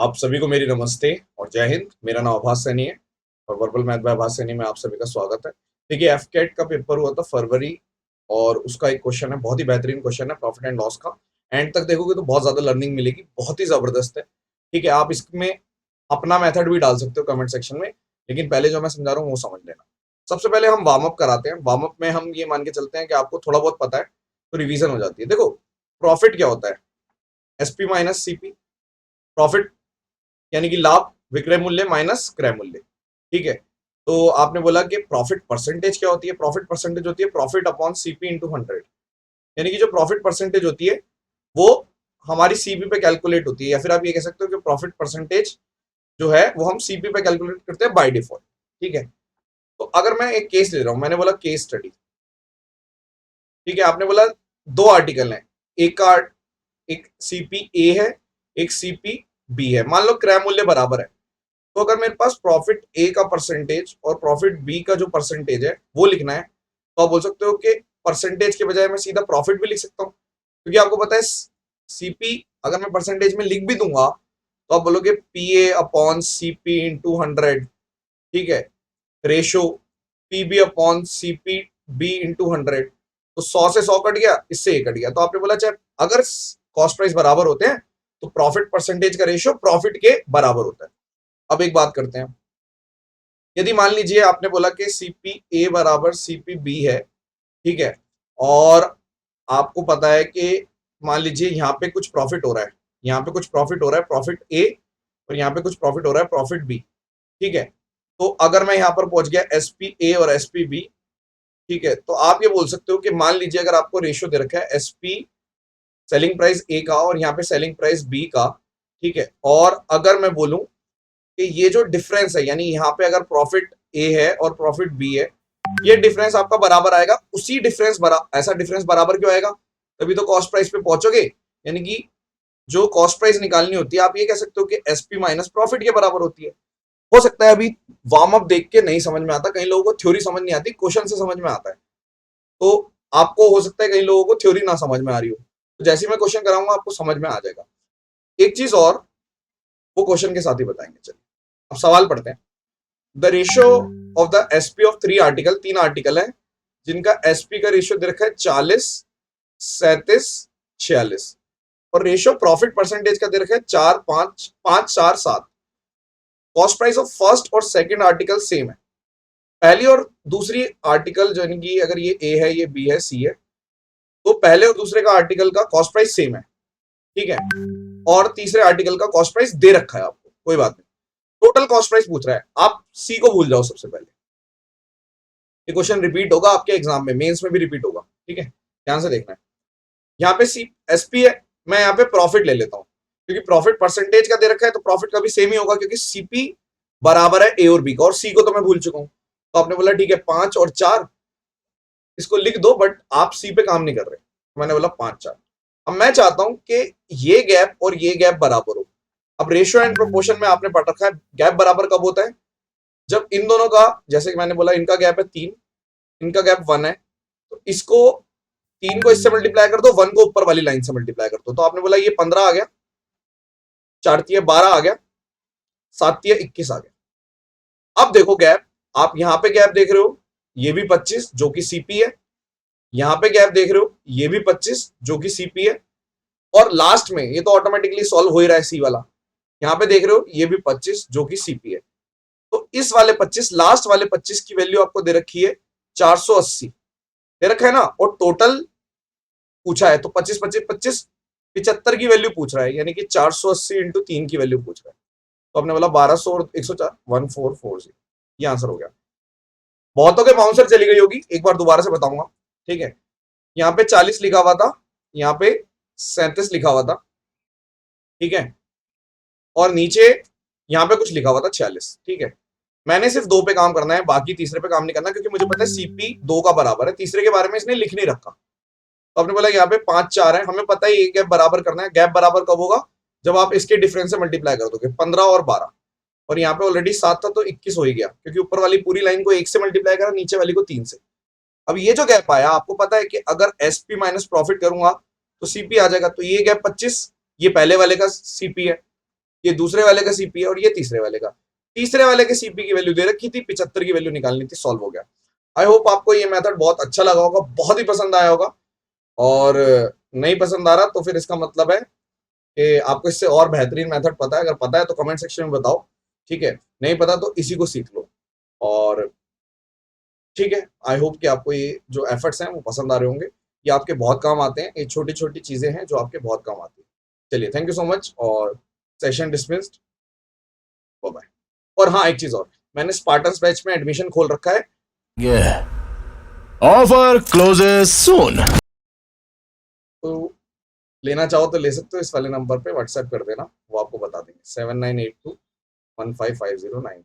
आप सभी को मेरी नमस्ते और जय हिंद। मेरा नाम आभास सैनी है और वर्बल मैथ बाय आभास सैनी में आप सभी का स्वागत है। देखिए, एफकेट का पेपर हुआ था फरवरी और उसका एक क्वेश्चन है, बहुत ही बेहतरीन क्वेश्चन है प्रॉफिट एंड लॉस का। एंड तक देखोगे तो बहुत ज्यादा लर्निंग मिलेगी, बहुत ही जबरदस्त है। ठीक है, आप इसमें अपना मेथड भी डाल सकते हो कमेंट सेक्शन में, लेकिन पहले जो मैं समझा रहा हूँ वो समझ लेना। सबसे पहले हम वार्म अप कराते हैं। वार्म अप में हम ये मान के चलते हैं कि आपको थोड़ा बहुत पता है तो रिवीजन हो जाती है। देखो, प्रॉफिट क्या होता है? SP minus CP. प्रॉफिट यानी कि लाभ, विक्रय मूल्य माइनस क्रय मूल्य। ठीक है, तो आपने बोला कि प्रॉफिट परसेंटेज क्या होती है? प्रॉफिट परसेंटेज होती है प्रॉफिट अपॉन सीपी इंटू 100। यानी कि जो प्रॉफिट परसेंटेज होती है वो हमारी सीपी पे कैलकुलेट होती है, या फिर आप ये कह सकते हो कि प्रॉफिट परसेंटेज जो है वो हम सीपी पे कैलकुलेट करते हैं बाय डिफॉल्ट। ठीक है, तो अगर मैं एक केस ले रहा हूं, मैंने बोला केस स्टडी। ठीक है, आपने बोला दो आर्टिकल हैं, एक का एक सीपी ए है, एक सीपी बी है। मान लो क्रय मूल्य बराबर है, तो अगर मेरे पास प्रॉफिट ए का परसेंटेज और प्रॉफिट बी का जो परसेंटेज है वो लिखना है, तो आप बोल सकते हो कि परसेंटेज के बजाय मैं सीधा प्रॉफिट भी लिख सकता हूँ, क्योंकि आपको पता है सीपी अगर मैं परसेंटेज में लिख भी दूंगा तो आप बोलोगे P A upon CP into 100। ठीक है, ratio PB upon CP B into 100। तो 100 से 100 कट गया, इससे ये कट गया। तो आपने बोला चाहे अगर कॉस्ट प्राइस बराबर होते हैं तो प्रॉफिट परसेंटेज का रेशियो प्रॉफिट के बराबर होता है। अब एक बात करते हैं, यदि मान लीजिए आपने बोला कि सीपी ए बराबर सीपी बी है। ठीक है, और आपको पता है कि मान लीजिए यहाँ पे कुछ प्रॉफिट हो रहा है, यहाँ पे कुछ प्रॉफिट हो रहा है प्रॉफिट ए, और यहाँ पे कुछ प्रॉफिट हो रहा है प्रॉफिट बी। ठीक है, तो अगर मैं यहाँ पर पहुंच गया एसपी ए और एसपी बी, ठीक है, तो आप ये बोल सकते हो कि मान लीजिए अगर आपको रेशियो दे रखा है एसपी सेलिंग प्राइस ए का और यहाँ पे सेलिंग प्राइस बी का। ठीक है, और अगर मैं बोलूं कि ये जो डिफरेंस है, यानी यहाँ पे अगर प्रॉफिट ए है और प्रॉफिट बी है, ये डिफरेंस आपका बराबर आएगा। उसी डिफरेंस ऐसा डिफरेंस बराबर क्यों आएगा? तभी तो कॉस्ट प्राइस पे पहुंचोगे। यानी कि जो कॉस्ट प्राइस निकालनी होती है, आप ये कह सकते हो कि एसपी माइनस प्रॉफिट के बराबर होती है। हो सकता है अभी वार्म अप देख के नहीं समझ में आता, कई लोगों को थ्योरी समझ नहीं आती, क्वेश्चन से समझ में आता है। तो आपको हो सकता है कई लोगों को थ्योरी ना समझ में आ रही हो, तो जैसे मैं क्वेश्चन कराऊंगा आपको समझ में आ जाएगा। एक चीज और, वो क्वेश्चन के साथ ही बताएंगे। चलिए अब सवाल पढ़ते हैं। The ratio of the SP of three article, तीन आर्टिकल है जिनका एसपी का रेशियो दे रखा है 40, 37, 46, और रेशियो प्रॉफिट परसेंटेज का दे रखा है 4, 5, 5, 4, 7। कॉस्ट प्राइस ऑफ फर्स्ट और सेकंड आर्टिकल सेम है। पहली और दूसरी आर्टिकल जो कि अगर ये ए है, ये बी है, सी है, तो पहले और दूसरे का आर्टिकल का कॉस्ट प्राइस सेम है। ठीक है, और तीसरे आर्टिकल का कॉस्ट प्राइस दे रखा है आपको, कोई बात नहीं। टोटल कॉस्ट प्राइस पूछ रहा है, आप सी को भूल जाओ सबसे पहले। ये क्वेश्चन रिपीट होगा आपके एग्जाम में, मेंस में भी रिपीट होगा। ठीक है, ध्यान से देखना है। यहाँ पे सी एसपी है, मैं यहाँ पे प्रॉफिट ले लेता हूँ, क्योंकि प्रॉफिट परसेंटेज का दे रखा है तो प्रॉफिट का भी सेम ही होगा, क्योंकि सीपी बराबर है ए और बी का, और सी को तो मैं भूल चुका हूँ। तो आपने बोला ठीक है 5 और 4 इसको लिख दो, बट आप सी पे काम नहीं कर रहे। मैंने बोला 5, 4। अब मैं चाहता हूं कि ये गैप और ये गैप बराबर हो। अब रेशियो एंड प्रोपोर्शन में आपने पढ़ रखा है, गैप बराबर कब होता है? जब इन दोनों का, जैसे कि मैंने बोला इनका गैप है 3, इनका गैप 1 है, तो इसको 3 को इससे मल्टीप्लाई कर दो, 1 को ऊपर वाली लाइन से मल्टीप्लाई कर दो। तो आपने बोला ये 15 आ गया, 4 तिया 12 आ गया, 7 तिया 21 आ गया। अब देखो गैप, आप यहां पे गैप देख रहे हो, ये भी 25 जो कि सीपी है, यहां पे गैप देख रहे हो, ये भी 25 जो कि सीपी है, और लास्ट में ये तो ऑटोमेटिकली सॉल्व हो ही रहा है सी वाला, यहां पे देख रहे हो ये भी 25 जो कि सीपी है। तो इस वाले 25, लास्ट वाले 25 की वैल्यू आपको दे रखी है 480 दे रखा है ना, और टोटल पूछा है तो 25, 25, 25, 75 की वैल्यू पूछ रहा है, यानी कि 480 इंटू 3 की वैल्यू पूछ रहा है। तो आपने बोला 1200 और 104, 1440, ये आंसर हो गया। बहुतों के बाउंसर चली गई होगी, एक बार दोबारा से बताऊंगा। ठीक है, यहाँ पे 40 लिखा हुआ था, यहाँ पे 37 लिखा हुआ था। ठीक है, और नीचे यहाँ पे कुछ लिखा हुआ था 46। ठीक है, मैंने सिर्फ 2 पे काम करना है, बाकी तीसरे पे काम नहीं करना, क्योंकि मुझे पता है सीपी 2 का बराबर है, तीसरे के बारे में इसने लिख नहीं रखा। तो आपने बोला यहाँ पे 5, 4 है, हमें पता है ये गैप बराबर करना है। गैप बराबर कब होगा? जब आप इसके डिफरेंस से मल्टीप्लाई कर दोगे, 15 और 12, और यहाँ पे ऑलरेडी 7 था तो 21 हो ही गया, क्योंकि ऊपर वाली पूरी लाइन को 1 से मल्टीप्लाई करा, नीचे वाली को 3 से। अब ये जो गैप आया, आपको पता है कि अगर एसपी माइनस प्रॉफिट करूंगा तो सीपी आ जाएगा, तो ये गैप 25, ये पहले वाले का सीपी है, ये दूसरे वाले का सीपी है और ये तीसरे वाले का। तीसरे वाले के सीपी की वैल्यू दे रखी थी, 75 की वैल्यू निकालनी थी, सॉल्व हो गया। आई होप आपको ये मेथड बहुत अच्छा लगा होगा, बहुत ही पसंद आया होगा। और नहीं पसंद आ रहा तो फिर इसका मतलब है कि आपको इससे और बेहतरीन मेथड पता है। अगर पता है तो कमेंट सेक्शन में बताओ, ठीक है। नहीं पता तो इसी को सीख लो। और ठीक है, आई होप कि आपको ये जो एफर्ट्स हैं वो पसंद आ रहे होंगे। ये आपके बहुत काम आते हैं, ये छोटी छोटी चीजें हैं जो आपके बहुत काम आती हैं। चलिए, थैंक यू सो मच और सेशन डिसमिस्ड, बाय बाय। और हाँ, एक चीज और, मैंने स्पार्टन्स बैच में एडमिशन खोल रखा है। ऑफर क्लोजेस सून। तो लेना चाहो तो ले सकते हो, इस वाले नंबर पे व्हाट्सएप कर देना, वो आपको बता देंगे 7982155093।